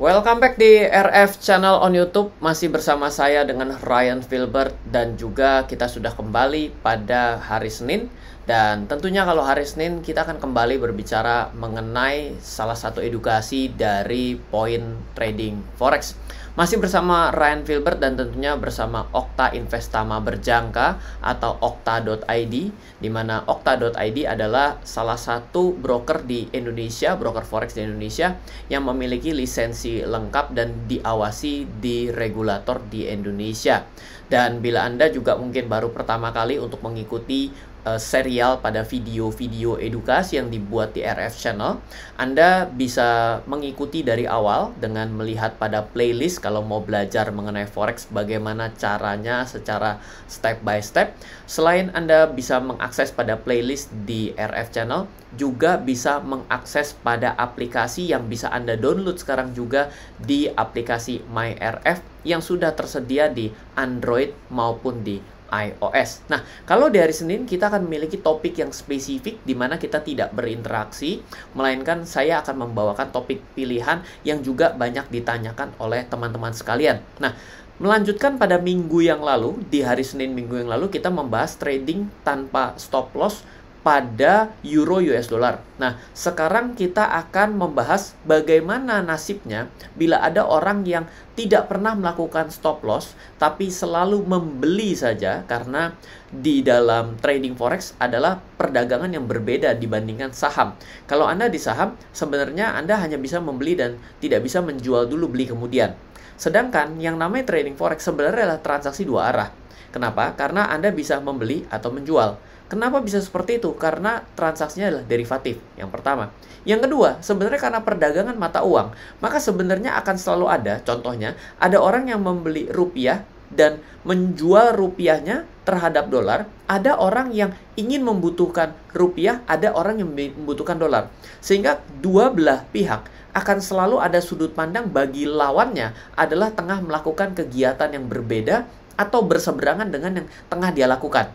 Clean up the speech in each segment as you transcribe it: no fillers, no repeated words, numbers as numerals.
Welcome back di RF Channel on YouTube. Masih bersama saya dengan Ryan Filbert. Dan juga kita sudah kembali pada hari Senin. Dan tentunya kalau hari Senin kita akan kembali berbicara mengenai salah satu edukasi dari poin trading forex. Masih bersama Ryan Filbert dan tentunya bersama Okta Investama Berjangka atau okta.id, di mana okta.id adalah salah satu broker di Indonesia, broker forex di Indonesia yang memiliki lisensi lengkap dan diawasi di regulator di Indonesia. Dan bila Anda juga mungkin baru pertama kali untuk mengikuti serial pada video-video edukasi yang dibuat di RF Channel, Anda bisa mengikuti dari awal dengan melihat pada playlist kalau mau belajar mengenai forex, bagaimana caranya secara step by step. Selain Anda bisa mengakses pada playlist di RF Channel, juga bisa mengakses pada aplikasi yang bisa Anda download sekarang juga di aplikasi MyRF yang sudah tersedia di Android maupun di iOS. Nah, kalau di hari Senin kita akan memiliki topik yang spesifik di mana kita tidak berinteraksi, melainkan saya akan membawakan topik pilihan yang juga banyak ditanyakan oleh teman-teman sekalian. Nah, melanjutkan pada minggu yang lalu, di hari Senin minggu yang lalu kita membahas trading tanpa stop loss pada euro US dollar. Nah, sekarang kita akan membahas bagaimana nasibnya bila ada orang yang tidak pernah melakukan stop loss tapi selalu membeli saja, karena di dalam trading forex adalah perdagangan yang berbeda dibandingkan saham. Kalau Anda di saham, sebenarnya Anda hanya bisa membeli dan tidak bisa menjual dulu beli kemudian. Sedangkan yang namanya trading forex sebenarnya adalah transaksi dua arah. Kenapa? Karena Anda bisa membeli atau menjual. Kenapa bisa seperti itu? Karena transaksinya adalah derivatif, yang pertama. Yang kedua, sebenarnya karena perdagangan mata uang, maka sebenarnya akan selalu ada, contohnya, ada orang yang membeli rupiah dan menjual rupiahnya terhadap dolar. Ada orang yang ingin membutuhkan rupiah, ada orang yang membutuhkan dolar. Sehingga dua belah pihak akan selalu ada sudut pandang bagi lawannya adalah tengah melakukan kegiatan yang berbeda atau berseberangan dengan yang tengah dia lakukan.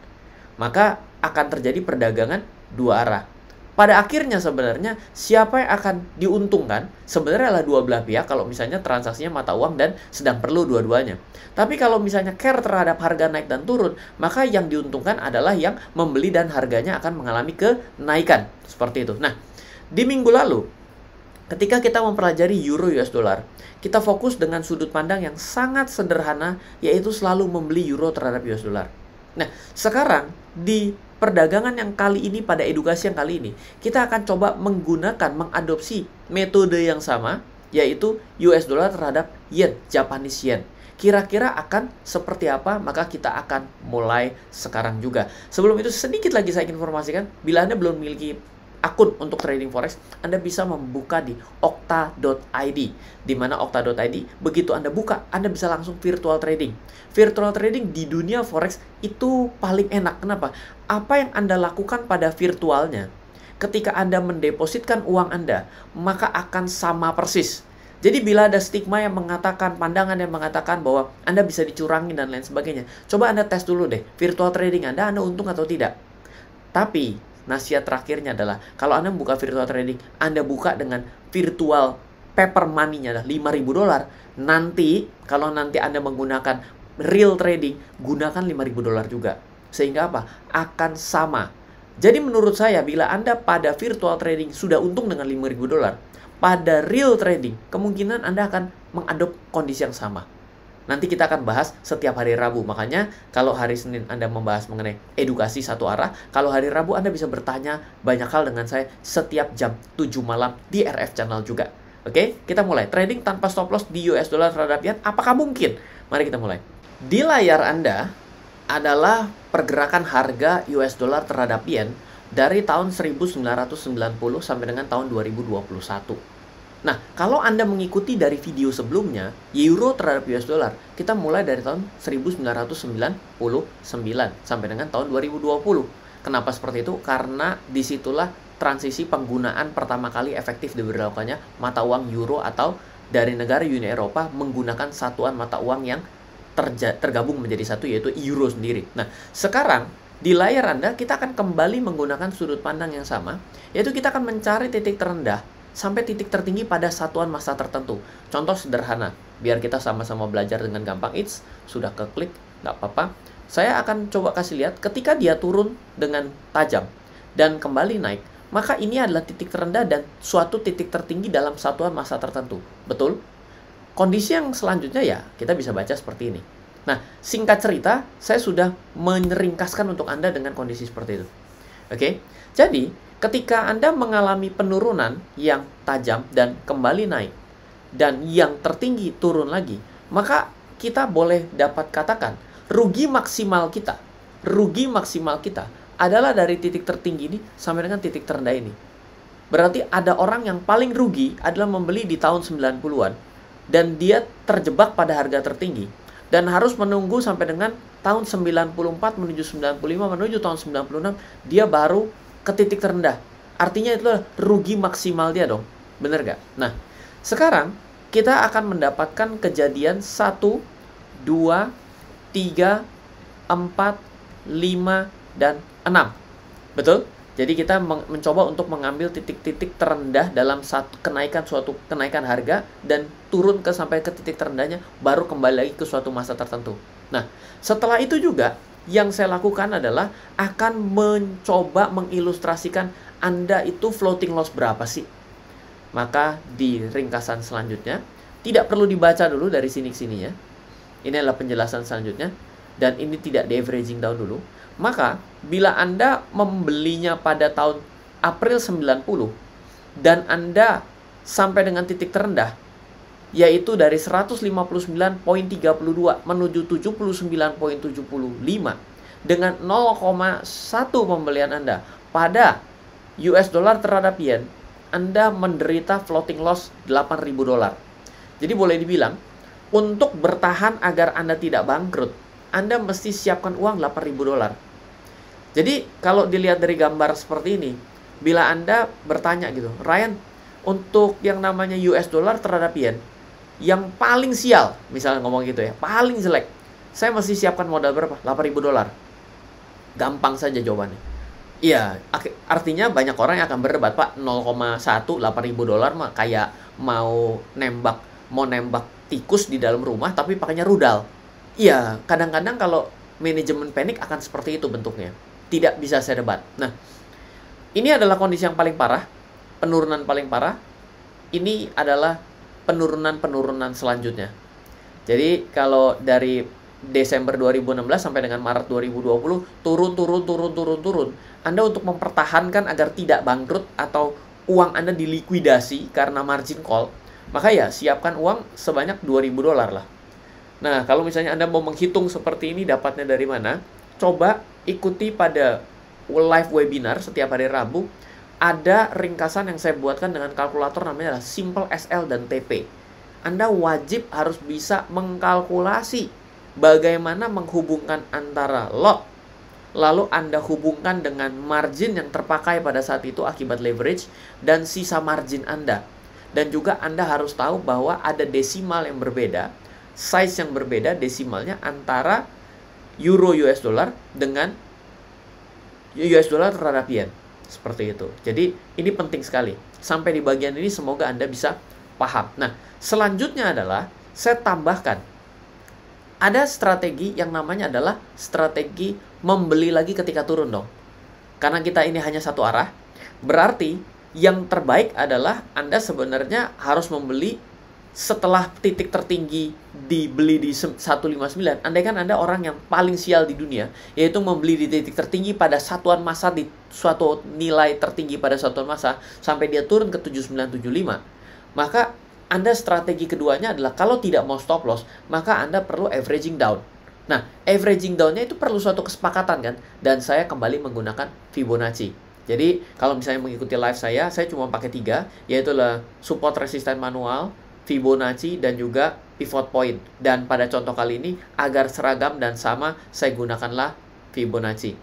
Maka akan terjadi perdagangan dua arah. Pada akhirnya sebenarnya siapa yang akan diuntungkan sebenarnya adalah dua belah pihak kalau misalnya transaksinya mata uang dan sedang perlu dua-duanya. Tapi kalau misalnya care terhadap harga naik dan turun, maka yang diuntungkan adalah yang membeli dan harganya akan mengalami kenaikan. Seperti itu. Nah, di minggu lalu ketika kita mempelajari euro US dollar, kita fokus dengan sudut pandang yang sangat sederhana, yaitu selalu membeli euro terhadap US dollar. Nah, sekarang di perdagangan yang kali ini, pada edukasi yang kali ini, kita akan coba mengadopsi metode yang sama, yaitu US dollar terhadap yen, Japanese yen. Kira-kira akan seperti apa? Maka kita akan mulai sekarang juga. Sebelum itu, sedikit lagi saya informasikan, bila Anda belum memiliki akun untuk trading forex, Anda bisa membuka di okta.id. Di mana okta.id, begitu Anda buka, Anda bisa langsung virtual trading. Virtual trading di dunia forex itu paling enak. Kenapa? Apa yang Anda lakukan pada virtualnya, ketika Anda mendepositkan uang Anda, maka akan sama persis. Jadi bila ada stigma yang mengatakan, pandangan yang mengatakan bahwa Anda bisa dicurangi dan lain sebagainya, coba Anda tes dulu deh, virtual trading Anda untung atau tidak. Tapi nasihat terakhirnya adalah, kalau Anda buka virtual trading, Anda buka dengan virtual paper money-nya adalah $5.000. Nanti, kalau nanti Anda menggunakan real trading, gunakan $5.000 juga. Sehingga apa? Akan sama. Jadi menurut saya, bila Anda pada virtual trading sudah untung dengan $5.000, pada real trading, kemungkinan Anda akan mengadop kondisi yang sama. Nanti kita akan bahas setiap hari Rabu. Makanya kalau hari Senin Anda membahas mengenai edukasi satu arah, kalau hari Rabu Anda bisa bertanya banyak hal dengan saya setiap jam 7 malam di RF Channel juga. Oke, kita mulai. Trading tanpa stop loss di US dollar terhadap yen, apakah mungkin? Mari kita mulai. Di layar Anda adalah pergerakan harga US dollar terhadap yen dari tahun 1990 sampai dengan tahun 2021. Nah, kalau Anda mengikuti dari video sebelumnya, euro terhadap US dollar, kita mulai dari tahun 1999 sampai dengan tahun 2020. Kenapa seperti itu? Karena disitulah transisi penggunaan pertama kali efektif diberlakukannya mata uang euro, atau dari negara Uni Eropa menggunakan satuan mata uang yang tergabung menjadi satu, yaitu euro sendiri. Nah, sekarang di layar Anda, kita akan kembali menggunakan sudut pandang yang sama, yaitu kita akan mencari titik terendah sampai titik tertinggi pada satuan massa tertentu. Contoh sederhana, biar kita sama-sama belajar dengan gampang. Sudah keklik, nggak apa-apa. Saya akan coba kasih lihat ketika dia turun dengan tajam dan kembali naik, maka ini adalah titik terendah dan suatu titik tertinggi dalam satuan massa tertentu. Betul? Kondisi yang selanjutnya ya, kita bisa baca seperti ini. Nah, singkat cerita, saya sudah meringkaskan untuk Anda dengan kondisi seperti itu. Oke? Jadi, ketika Anda mengalami penurunan yang tajam dan kembali naik, dan yang tertinggi turun lagi, maka kita boleh dapat katakan, rugi maksimal kita adalah dari titik tertinggi ini sampai dengan titik terendah ini. Berarti ada orang yang paling rugi adalah membeli di tahun 90-an, dan dia terjebak pada harga tertinggi, dan harus menunggu sampai dengan tahun 94 menuju 95 menuju tahun 96, dia baru ke titik terendah. Artinya itu adalah rugi maksimal dia dong. Bener gak? Nah, sekarang kita akan mendapatkan kejadian 1, 2, 3, 4, 5, dan 6. Betul? Jadi kita mencoba untuk mengambil titik-titik terendah dalam suatu kenaikan harga dan turun sampai ke titik terendahnya, baru kembali lagi ke suatu masa tertentu. Nah, setelah itu juga yang saya lakukan adalah akan mencoba mengilustrasikan Anda itu floating loss berapa sih. Maka di ringkasan selanjutnya, tidak perlu dibaca dulu dari sini ke sininya. Ini adalah penjelasan selanjutnya, dan ini tidak di averaging down dulu. Maka, bila Anda membelinya pada tahun April 90, dan Anda sampai dengan titik terendah, yaitu dari 159.32 menuju 79.75, dengan 0,1 pembelian Anda pada US dollar terhadap yen, Anda menderita floating loss $8.000. Jadi boleh dibilang, untuk bertahan agar Anda tidak bangkrut, Anda mesti siapkan uang $8.000. Jadi, kalau dilihat dari gambar seperti ini, bila Anda bertanya gitu, Ryan, untuk yang namanya US dollar terhadap yen, yang paling sial, misalnya ngomong gitu ya, paling jelek, saya mesti siapkan modal berapa? $8.000. Gampang saja jawabannya. Iya, artinya banyak orang yang akan berdebat, Pak, 0,1 $8.000 mah kayak mau nembak tikus di dalam rumah tapi pakainya rudal. Iya, kadang-kadang kalau manajemen panik akan seperti itu bentuknya. Tidak bisa saya debat. Nah, ini adalah kondisi yang paling parah, penurunan paling parah. Ini adalah penurunan selanjutnya. Jadi, kalau dari Desember 2016 sampai dengan Maret 2020, turun. Anda untuk mempertahankan agar tidak bangkrut atau uang Anda dilikuidasi karena margin call, maka ya siapkan uang sebanyak $2.000 lah. Nah, kalau misalnya Anda mau menghitung seperti ini dapatnya dari mana, coba ikuti pada live webinar setiap hari Rabu. Ada ringkasan yang saya buatkan dengan kalkulator namanya adalah Simple SL dan TP. Anda wajib harus bisa mengkalkulasi bagaimana menghubungkan antara lot, lalu Anda hubungkan dengan margin yang terpakai pada saat itu akibat leverage, dan sisa margin Anda. Dan juga Anda harus tahu bahwa ada desimal yang berbeda, size yang berbeda desimalnya antara euro US dollar dengan US dollar terhadap yen. Seperti itu. Jadi ini penting sekali. Sampai di bagian ini semoga Anda bisa paham. Nah, selanjutnya adalah saya tambahkan ada strategi yang namanya adalah strategi membeli lagi ketika turun dong. Karena kita ini hanya satu arah, berarti yang terbaik adalah Anda sebenarnya harus membeli setelah titik tertinggi dibeli di 159. Andai kan Anda orang yang paling sial di dunia, yaitu membeli di titik tertinggi pada satuan massa, di suatu nilai tertinggi pada satuan massa, sampai dia turun ke 7975, maka Anda strategi keduanya adalah kalau tidak mau stop loss, maka Anda perlu averaging down. Nah, averaging down-nya itu perlu suatu kesepakatan kan, dan saya kembali menggunakan Fibonacci. Jadi, kalau misalnya mengikuti live saya cuma pakai 3, yaitu support resisten manual, Fibonacci, dan juga pivot point. Dan pada contoh kali ini, agar seragam dan sama, saya gunakanlah Fibonacci.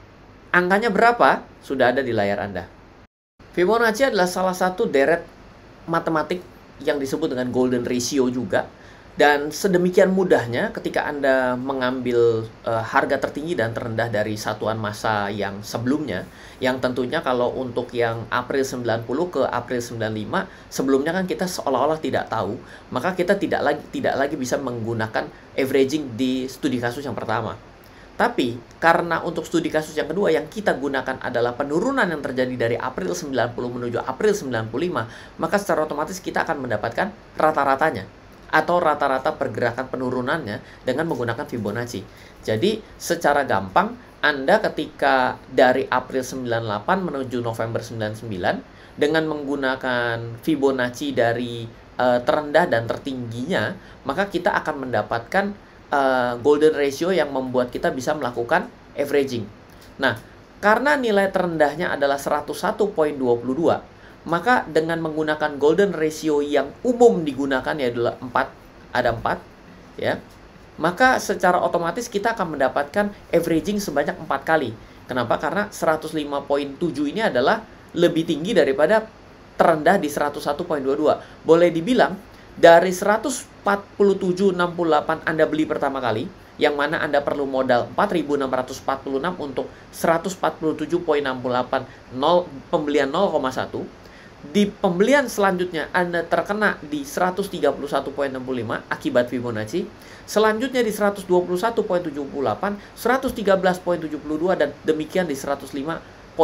Angkanya berapa? Sudah ada di layar Anda. Fibonacci adalah salah satu deret matematik yang disebut dengan golden ratio juga. Dan sedemikian mudahnya ketika Anda mengambil harga tertinggi dan terendah dari satuan massa yang sebelumnya, yang tentunya kalau untuk yang April 90 ke April 95, sebelumnya kan kita seolah-olah tidak tahu, maka kita tidak lagi bisa menggunakan averaging di studi kasus yang pertama. Tapi karena untuk studi kasus yang kedua yang kita gunakan adalah penurunan yang terjadi dari April 90 menuju April 95, maka secara otomatis kita akan mendapatkan rata-ratanya atau rata-rata pergerakan penurunannya dengan menggunakan Fibonacci. Jadi secara gampang Anda ketika dari April 98 menuju November 99 dengan menggunakan Fibonacci dari terendah dan tertingginya, maka kita akan mendapatkan golden ratio yang membuat kita bisa melakukan averaging. Nah, karena nilai terendahnya adalah 101.22, maka dengan menggunakan golden ratio yang umum digunakan yaitu 4, ada 4 ya. Maka secara otomatis kita akan mendapatkan averaging sebanyak 4 kali. Kenapa? Karena 105.7 ini adalah lebih tinggi daripada terendah di 101.22. Boleh dibilang dari 147.68 Anda beli pertama kali, yang mana Anda perlu modal 4.646 untuk 147.68 pembelian 0,1. Di pembelian selanjutnya Anda terkena di 131.65 akibat Fibonacci. Selanjutnya di 121.78, 113.72 dan demikian di 105.70.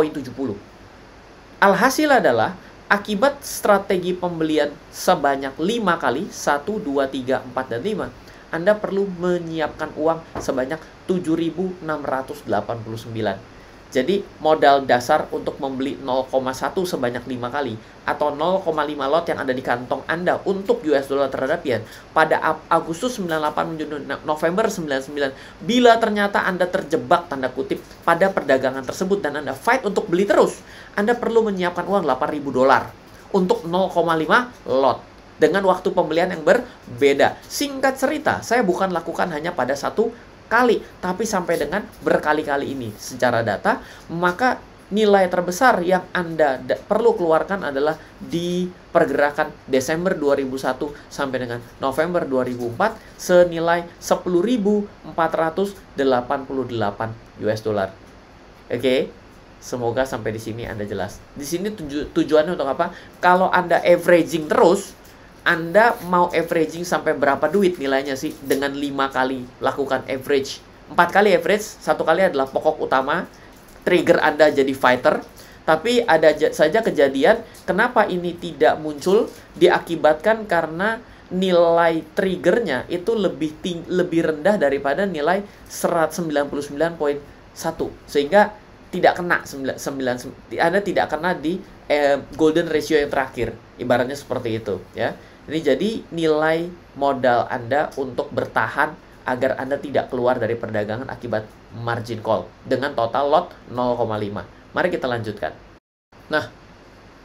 Alhasil adalah akibat strategi pembelian sebanyak 5 kali, 1, 2, 3, 4, dan 5, Anda perlu menyiapkan uang sebanyak 7.689. Jadi modal dasar untuk membeli 0,1 sebanyak 5 kali atau 0,5 lot yang ada di kantong Anda untuk US dollar terhadap yen pada Agustus 98 menuju November 99, bila ternyata Anda terjebak tanda kutip pada perdagangan tersebut dan Anda fight untuk beli terus, Anda perlu menyiapkan uang 8.000 dolar untuk 0,5 lot dengan waktu pembelian yang berbeda. Singkat cerita, saya bukan lakukan hanya pada satu kali, tapi sampai dengan berkali-kali ini secara data, maka nilai terbesar yang Anda perlu keluarkan adalah di pergerakan Desember 2001 sampai dengan November 2004 senilai 10.488 US dollar. Oke. Semoga sampai di sini Anda jelas. Di sini tujuannya untuk apa? Kalau Anda averaging terus, Anda mau averaging sampai berapa duit nilainya sih dengan 5 kali lakukan average? 4 kali average, 1 kali adalah pokok utama, trigger Anda jadi fighter. Tapi ada saja kejadian, kenapa ini tidak muncul? Diakibatkan karena nilai triggernya itu lebih rendah daripada nilai 199.1. Sehingga tidak kena, Anda tidak kena di golden ratio yang terakhir. Ibaratnya seperti itu ya. Ini jadi nilai modal Anda untuk bertahan agar Anda tidak keluar dari perdagangan akibat margin call dengan total lot 0,5. Mari kita lanjutkan. Nah,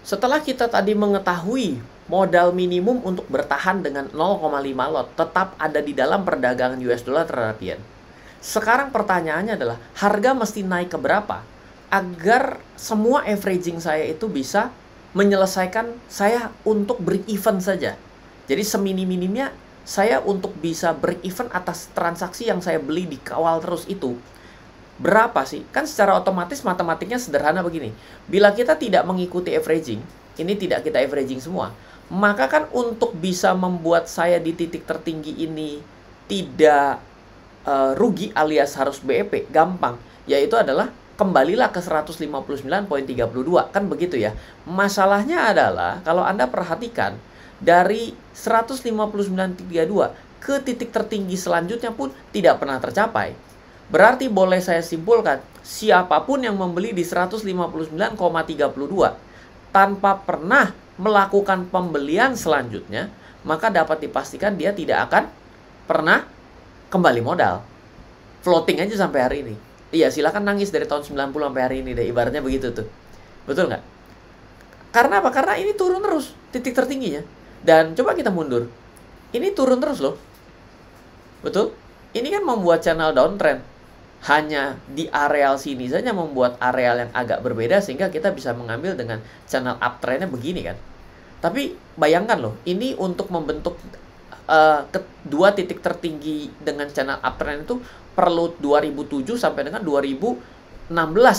setelah kita tadi mengetahui modal minimum untuk bertahan dengan 0,5 lot tetap ada di dalam perdagangan US dollar terhadap yen. Sekarang pertanyaannya adalah harga mesti naik ke berapa agar semua averaging saya itu bisa menyelesaikan saya untuk break even saja. Jadi semini-minimnya saya untuk bisa break even atas transaksi yang saya beli di kawal terus itu berapa sih? Kan secara otomatis matematiknya sederhana begini. Bila kita tidak mengikuti averaging, ini tidak kita averaging semua, maka kan untuk bisa membuat saya di titik tertinggi ini tidak rugi alias harus BEP, gampang. Yaitu adalah kembalilah ke 159.32, kan begitu ya. Masalahnya adalah kalau Anda perhatikan dari 159.32 ke titik tertinggi selanjutnya pun tidak pernah tercapai. Berarti boleh saya simpulkan, siapapun yang membeli di 159,32 tanpa pernah melakukan pembelian selanjutnya, maka dapat dipastikan dia tidak akan pernah kembali modal. Floating aja sampai hari ini. Iya, silakan nangis dari tahun 90 sampai hari ini deh, ibaratnya begitu tuh. Betul nggak? Karena apa? Karena ini turun terus titik tertingginya. Dan coba kita mundur. Ini turun terus loh. Betul? Ini kan membuat channel downtrend. Hanya di areal sini saja membuat areal yang agak berbeda sehingga kita bisa mengambil dengan channel uptrendnya begini kan. Tapi bayangkan loh, ini untuk membentuk kedua titik tertinggi dengan channel uptrend itu perlu 2007 sampai dengan 2016,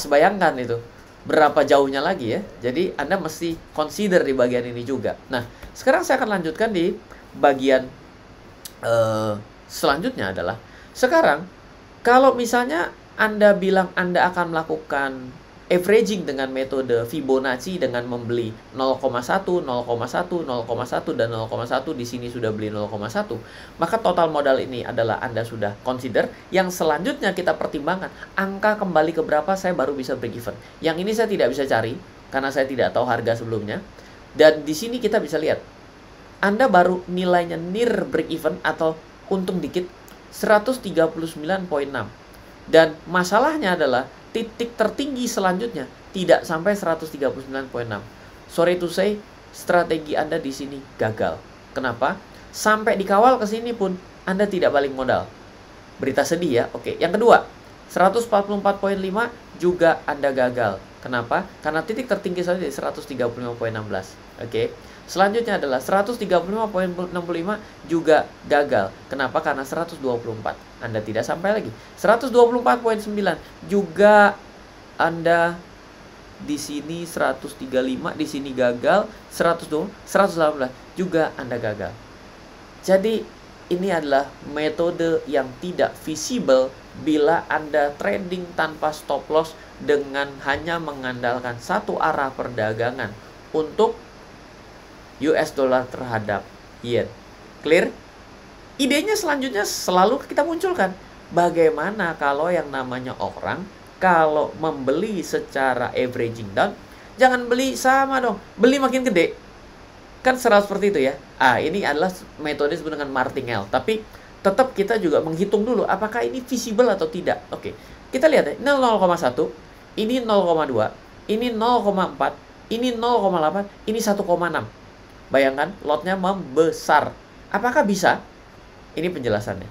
bayangkan itu berapa jauhnya lagi ya. Jadi Anda mesti consider di bagian ini juga. Nah, sekarang saya akan lanjutkan di bagian selanjutnya adalah, sekarang kalau misalnya Anda bilang Anda akan melakukan averaging dengan metode Fibonacci dengan membeli 0,1, 0,1, 0,1, dan 0,1, di sini sudah beli 0,1, maka total modal ini adalah Anda sudah consider. Yang selanjutnya kita pertimbangkan, angka kembali ke berapa saya baru bisa break even. Yang ini saya tidak bisa cari karena saya tidak tahu harga sebelumnya. Dan di sini kita bisa lihat, Anda baru nilainya near break even atau untung dikit 139,6. Dan masalahnya adalah titik tertinggi selanjutnya tidak sampai 139,6. Sorry to say, strategi Anda di sini gagal. Kenapa? Sampai dikawal ke sini pun Anda tidak balik modal. Berita sedih ya. Oke, yang kedua, 144,5 juga Anda gagal. Kenapa? Karena titik tertinggi saja 135,16. Oke. Selanjutnya adalah 135,65 juga gagal. Kenapa? Karena 124. Anda tidak sampai lagi. 124,9 juga Anda di sini 135, di sini gagal. 120, 118 juga Anda gagal. Jadi ini adalah metode yang tidak visible bila Anda trading tanpa stop loss dengan hanya mengandalkan satu arah perdagangan untuk US dollar terhadap yen. Clear? Idenya selanjutnya selalu kita munculkan. Bagaimana kalau yang namanya orang kalau membeli secara averaging down, jangan beli sama dong, beli makin gede. Kan selalu seperti itu ya. Ini adalah metode disebut dengan martingale. Tapi tetap kita juga menghitung dulu apakah ini visible atau tidak. Oke, kita lihat ya. Ini 0,1, ini 0,2, ini 0,4, ini 0,8, ini 1,6. Bayangkan, lotnya membesar. Apakah bisa? Ini penjelasannya.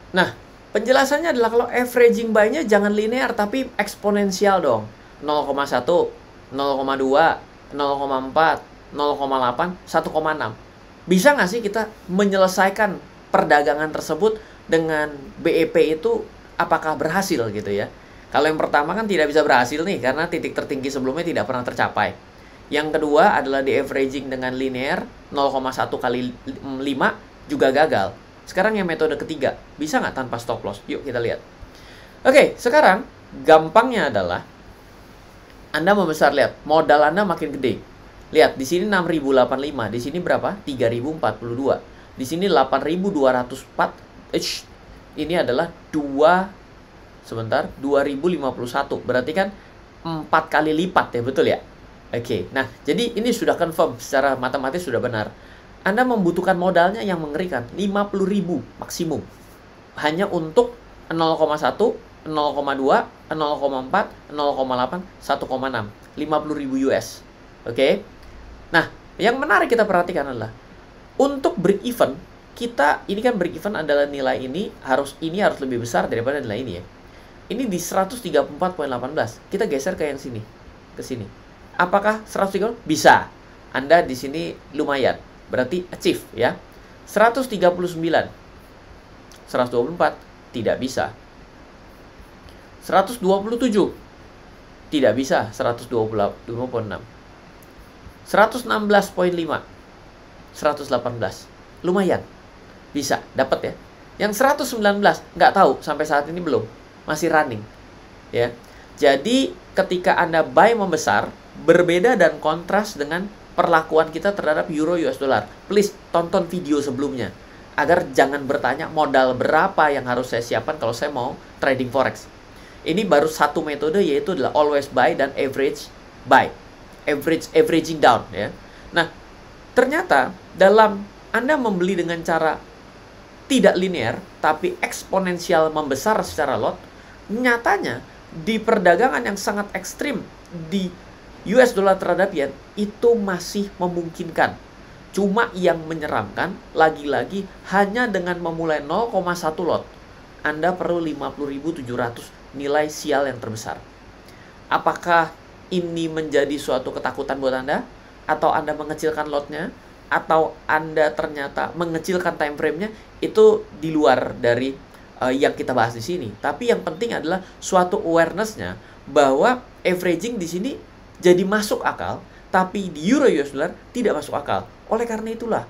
Nah, penjelasannya adalah kalau averaging buy-nya jangan linear, tapi eksponensial dong. 0,1, 0,2, 0,4, 0,8, 1,6. Bisa nggak sih kita menyelesaikan perdagangan tersebut dengan BEP itu apakah berhasil gitu ya? Kalau yang pertama kan tidak bisa berhasil nih, karena titik tertinggi sebelumnya tidak pernah tercapai. Yang kedua adalah di averaging dengan linear 0,1 kali 5 juga gagal. Sekarang yang metode ketiga, bisa nggak tanpa stop loss? Yuk kita lihat. Oke, sekarang gampangnya adalah Anda membesar, lihat modal Anda makin gede. Lihat di sini 6.085, di sini berapa? 3.042. Di sini 8.204. Ini adalah 2.051. Berarti kan 4 kali lipat ya, betul ya? Oke, nah jadi ini sudah confirm secara matematis sudah benar. Anda membutuhkan modalnya yang mengerikan, 50.000 maksimum. Hanya untuk 0,1, 0,2, 0,4, 0,8, 1,6. 50.000 US. Oke. Nah, yang menarik kita perhatikan adalah untuk break even, kita ini kan break even adalah nilai ini harus lebih besar daripada nilai ini ya. Ini di 134,18. Kita geser ke yang sini, ke sini. Apakah 130? Bisa. Anda di sini lumayan. Berarti achieve ya. 139. 124 tidak bisa. 127 tidak bisa. 126,6. 116,5. 118. Lumayan. Bisa, dapat ya. Yang 119 nggak tahu sampai saat ini belum. Masih running. Ya. Jadi ketika Anda buy membesar, berbeda dan kontras dengan perlakuan kita terhadap euro US dollar. Please tonton video sebelumnya agar jangan bertanya modal berapa yang harus saya siapkan kalau saya mau trading forex. Ini baru satu metode, yaitu adalah always buy dan average buy. Averaging down ya. Nah, ternyata dalam Anda membeli dengan cara tidak linear tapi eksponensial membesar secara lot, nyatanya di perdagangan yang sangat ekstrim di US dollar terhadap yen itu masih memungkinkan. Cuma yang menyeramkan, lagi-lagi hanya dengan memulai 0,1 lot, Anda perlu 50.700 nilai sial yang terbesar. Apakah ini menjadi suatu ketakutan buat Anda? Atau Anda mengecilkan lotnya? atau Anda ternyata mengecilkan time frame-nya, itu di luar dari yang kita bahas di sini. Tapi yang penting adalah suatu awareness-nya bahwa averaging di sini jadi masuk akal, tapi di Euro US dollar tidak masuk akal. Oleh karena itulah,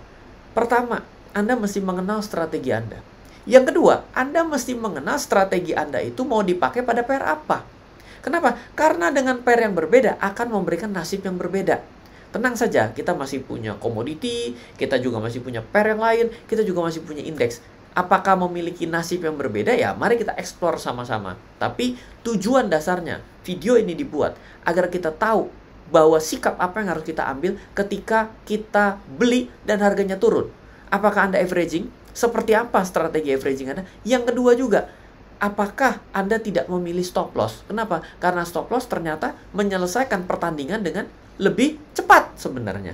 pertama, Anda mesti mengenal strategi Anda. Yang kedua, Anda mesti mengenal strategi Anda itu mau dipakai pada pair apa. Kenapa? Karena dengan pair yang berbeda akan memberikan nasib yang berbeda. Tenang saja, kita masih punya komoditi, kita juga masih punya pair yang lain, kita juga masih punya indeks. Apakah memiliki nasib yang berbeda? Ya, mari kita explore sama-sama. Tapi tujuan dasarnya, video ini dibuat agar kita tahu bahwa sikap apa yang harus kita ambil ketika kita beli dan harganya turun. Apakah Anda averaging? Seperti apa strategi averaging Anda? Yang kedua juga, apakah Anda tidak memilih stop loss? Kenapa? Karena stop loss ternyata menyelesaikan pertandingan dengan lebih cepat sebenarnya.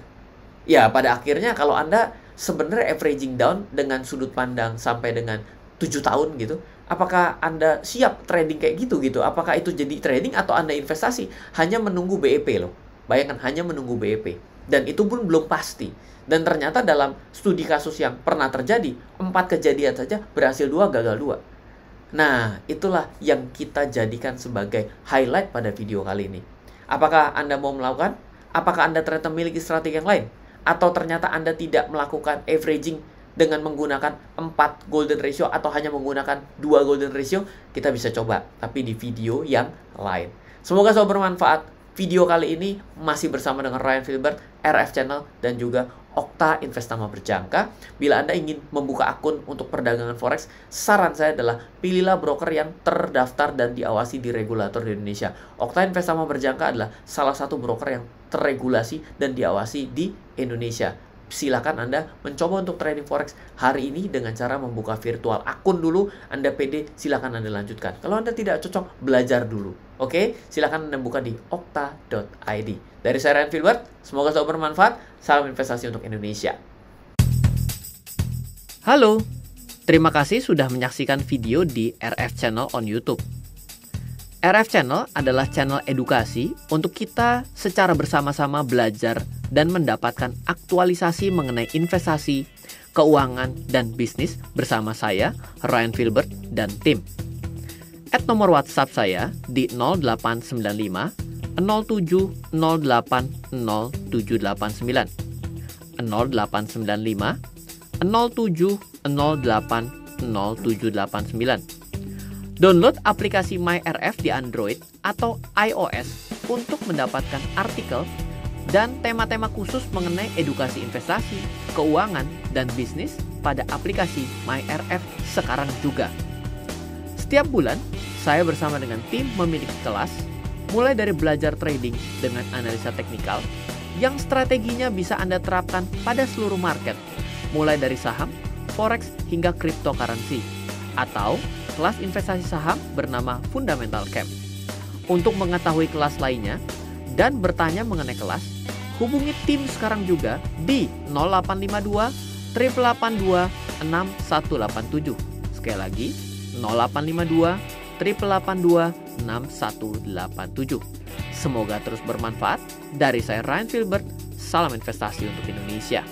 Ya, pada akhirnya kalau Anda sebenarnya averaging down dengan sudut pandang sampai dengan 7 tahun gitu, apakah Anda siap trading kayak gitu? Apakah itu jadi trading atau Anda investasi? Hanya menunggu BEP loh. Bayangkan, hanya menunggu BEP. Dan itu pun belum pasti. Dan ternyata dalam studi kasus yang pernah terjadi, 4 kejadian saja berhasil 2, gagal 2. Nah, itulah yang kita jadikan sebagai highlight pada video kali ini. Apakah Anda mau melakukan? Apakah Anda ternyata memiliki strategi yang lain? Atau ternyata Anda tidak melakukan averaging dengan menggunakan 4 golden ratio atau hanya menggunakan 2 golden ratio? Kita bisa coba, tapi di video yang lain. Semoga selalu bermanfaat. Video kali ini masih bersama dengan Ryan Filbert, RF Channel, dan juga Okta Investama Berjangka. Bila Anda ingin membuka akun untuk perdagangan forex, saran saya adalah pilihlah broker yang terdaftar dan diawasi di regulator di Indonesia. Okta Investama Berjangka adalah salah satu broker yang terregulasi dan diawasi di Indonesia. Silakan Anda mencoba untuk trading forex hari ini dengan cara membuka virtual akun dulu. Anda pede, silakan Anda lanjutkan. Kalau Anda tidak cocok, belajar dulu. Oke, silakan Anda buka di okta.id. Dari saya Ryan Filbert, semoga selalu bermanfaat. Salam investasi untuk Indonesia. Halo, terima kasih sudah menyaksikan video di RF Channel on YouTube. RF Channel adalah channel edukasi untuk kita secara bersama-sama belajar dan mendapatkan aktualisasi mengenai investasi, keuangan, dan bisnis bersama saya, Ryan Filbert, dan tim. Add nomor WhatsApp saya di 0895 07 08 0789 0895 07 08 0789. Download aplikasi MyRF di Android atau iOS untuk mendapatkan artikel dan tema-tema khusus mengenai edukasi investasi, keuangan, dan bisnis pada aplikasi MyRF sekarang juga. Setiap bulan, saya bersama dengan tim memiliki kelas, mulai dari belajar trading dengan analisa teknikal, yang strateginya bisa Anda terapkan pada seluruh market, mulai dari saham, forex, hingga cryptocurrency, atau kelas investasi saham bernama Fundamental Camp. Untuk mengetahui kelas lainnya dan bertanya mengenai kelas, hubungi tim sekarang juga di 0852 882 6187. Sekali lagi, 0852 882 6187. Semoga terus bermanfaat. Dari saya Ryan Filbert, salam investasi untuk Indonesia.